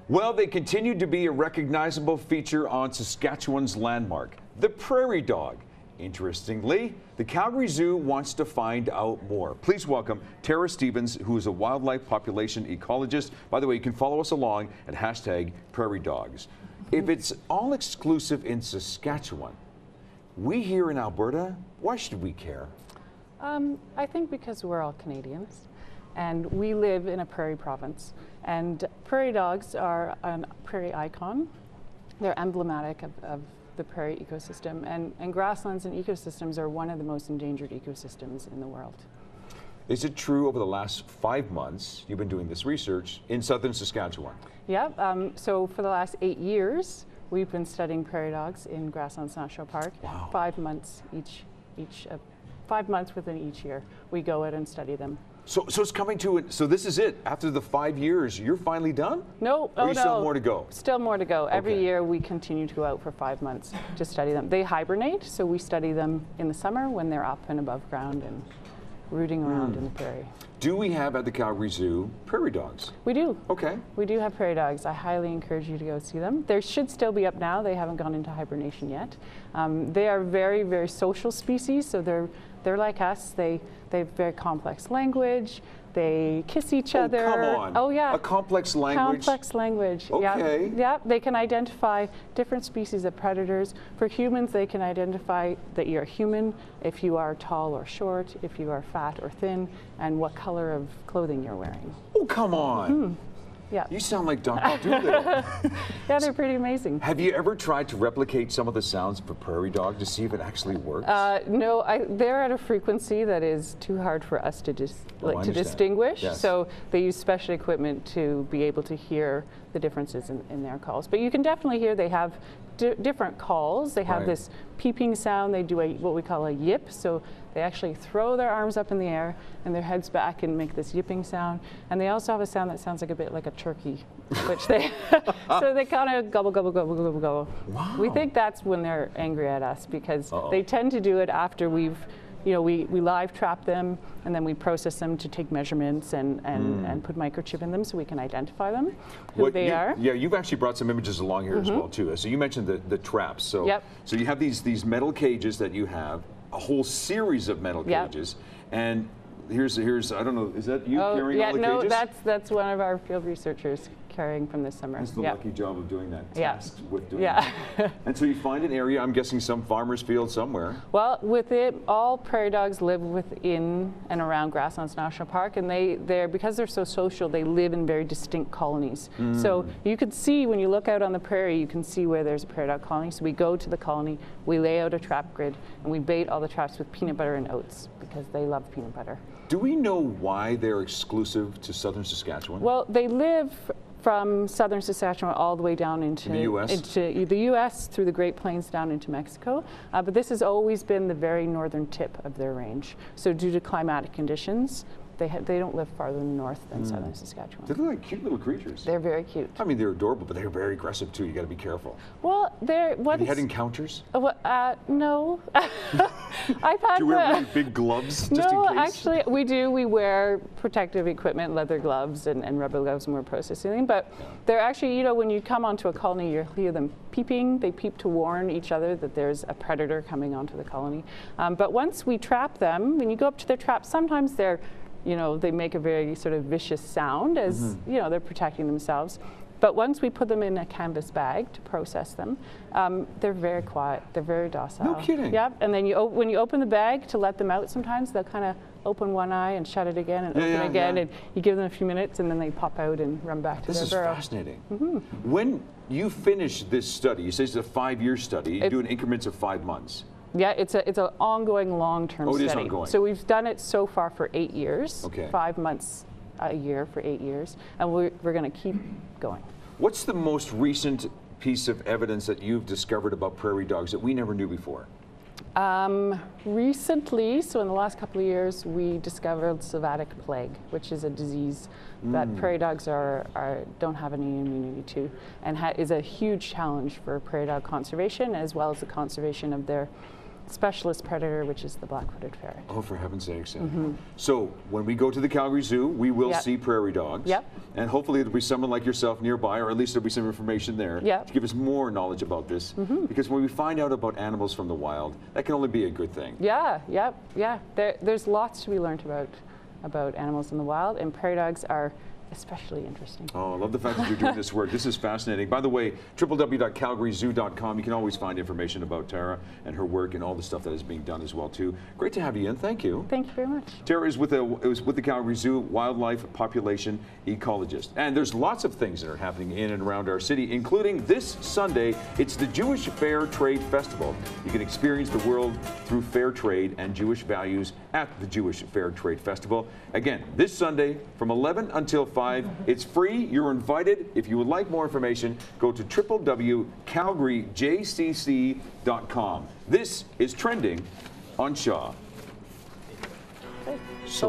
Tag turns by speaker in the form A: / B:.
A: Well, they continue to be a recognizable feature on Saskatchewan's landmark, the prairie dog. Interestingly, the Calgary Zoo wants to find out more. Please welcome Tara Stevens, who is a wildlife population ecologist. By the way, you can follow us along at #PrairieDogs. If it's all exclusive in Saskatchewan, we here in Alberta, why should we care?
B: I think because we're all Canadians and we live in a prairie province, and prairie dogs are a prairie icon. They're emblematic of the prairie ecosystem, and grasslands and ecosystems are one of the most endangered ecosystems in the world.
A: Is it true over the last 5 months you've been doing this research in southern Saskatchewan?
B: Yeah, so for the last 8 years, we've been studying prairie dogs in Grasslands National Park.
A: Wow.
B: 5 months 5 months within each year, we go out and study them.
A: So it's coming to it. So this is it. After the 5 years, you're finally done?
B: No,
A: or still more to go?
B: Still more to go. Every
A: Okay.
B: year we continue to go out for 5 months to study them. They hibernate, so we study them in the summer when they're up and above ground and rooting around in the prairie.
A: Do we have at the Calgary Zoo prairie dogs?
B: We do.
A: Okay.
B: We do have prairie dogs. I highly encourage you to go see them. They should still be up now. They haven't gone into hibernation yet. They are very, very social species, so they're like us. They have very complex language. They kiss each other.
A: Oh, come on.
B: Oh, yeah.
A: A complex language?
B: Complex language.
A: Okay.
B: Yeah. Yeah. They can identify different species of predators. For humans, they can identify that you're human, if you are tall or short, if you are fat or thin, and what color of clothing you're wearing.
A: Oh, come on.
B: Yeah.
A: You sound like Dr. Doolittle.
B: Yeah, they're pretty amazing.
A: Have you ever tried to replicate some of the sounds of a prairie dog to see if it actually works?
B: No, they're at a frequency that is too hard for us to distinguish.
A: Yes.
B: So they use special equipment to be able to hear the differences in their calls. But you can definitely hear they have different calls. They have
A: Right.
B: this peeping sound. They do what we call a yip. So they actually throw their arms up in the air and their heads back and make this yipping sound. And they also have a sound that sounds like a bit like a turkey, which they so they kind of gobble, gobble, gobble, gobble, gobble.
A: Wow.
B: We think that's when they're angry at us, because they tend to do it after we live trap them, and then we process them to take measurements and put microchip in them so we can identify them, who they are.
A: Yeah, you've actually brought some images along here as well too. So you mentioned the traps. So
B: Yep.
A: so you have these metal cages that you have, a whole series of metal
B: Yep.
A: cages, and here's I don't know, is that you carrying all the
B: no,
A: cages?
B: that's one of our field researchers carrying from this summer.
A: That's the
B: Yep.
A: lucky job of doing that.
B: Yeah.
A: Tasked with doing
B: Yeah.
A: that. And so you find an area, I'm guessing some farmer's field somewhere.
B: Well, with it, all prairie dogs live within and around Grasslands National Park, and because they're so social, they live in very distinct colonies. So you could see, when you look out on the prairie, you can see where there's a prairie dog colony. So we go to the colony, we lay out a trap grid, and we bait all the traps with peanut butter and oats, because they love peanut butter.
A: Do we know why they're exclusive to southern Saskatchewan?
B: Well, they live from southern Saskatchewan all the way down into
A: the US?
B: into the U.S. through the Great Plains down into Mexico. But this has always been the very northern tip of their range. So due to climatic conditions, they don't live farther north than southern Saskatchewan.
A: They look like cute little creatures.
B: They're very cute.
A: I mean, they're adorable, but they're very aggressive too. You got to be careful.
B: Well,
A: Have you had encounters?
B: No. I've had
A: Do you wear really big gloves just
B: No,
A: in case?
B: actually, we do. We wear protective equipment, leather gloves and rubber gloves when we're processing them. But they're actually, when you come onto a colony, you'll hear them peeping. They peep to warn each other that there's a predator coming onto the colony. But once we trap them, when you go up to their trap, sometimes they make a very sort of vicious sound as, they're protecting themselves. But once we put them in a canvas bag to process them, they're very quiet. They're very docile.
A: No kidding.
B: Yep. And then when you open the bag to let them out, sometimes they'll kind of open one eye and shut it again and open again. And you give them a few minutes, and then they pop out and run back to their burrow.
A: This is fascinating. When you finish this study, you say it's a 5-year study, you do it in increments of 5 months.
B: Yeah, it's an ongoing long-term study.
A: It is ongoing.
B: So we've done it so far for 8 years.
A: Okay.
B: 5 months a year for 8 years, and we're going to keep going.
A: What's the most recent piece of evidence that you've discovered about prairie dogs that we never knew before?
B: Recently, so in the last couple of years, we discovered sylvatic plague, which is a disease that prairie dogs don't have any immunity to, and is a huge challenge for prairie dog conservation, as well as the conservation of their specialist predator, which is the black-footed ferret.
A: Oh, for heaven's sakes. So when we go to the Calgary Zoo, we will see prairie dogs.
B: Yep.
A: And hopefully there'll be someone like yourself nearby, or at least there'll be some information there
B: Yep.
A: to give us more knowledge about this. Because when we find out about animals from the wild, that can only be a good thing.
B: Yeah, yeah. There's lots to be learned about animals in the wild, and prairie dogs are especially interesting.
A: Oh, I love the fact that you're doing this work. This is fascinating. By the way, www.calgaryzoo.com. You can always find information about Tara and her work and all the stuff that is being done as well too. Great to have you in. Thank you.
B: Thank you very much.
A: Tara is with the Calgary Zoo, wildlife population ecologist. And there's lots of things that are happening in and around our city, including this Sunday. It's the Jewish Fair Trade Festival. You can experience the world through fair trade and Jewish values at the Jewish Fair Trade Festival. Again, this Sunday from 11 until 5. It's free. You're invited. If you would like more information, go to www.calgaryjcc.com. This is Trending on Shaw.
B: So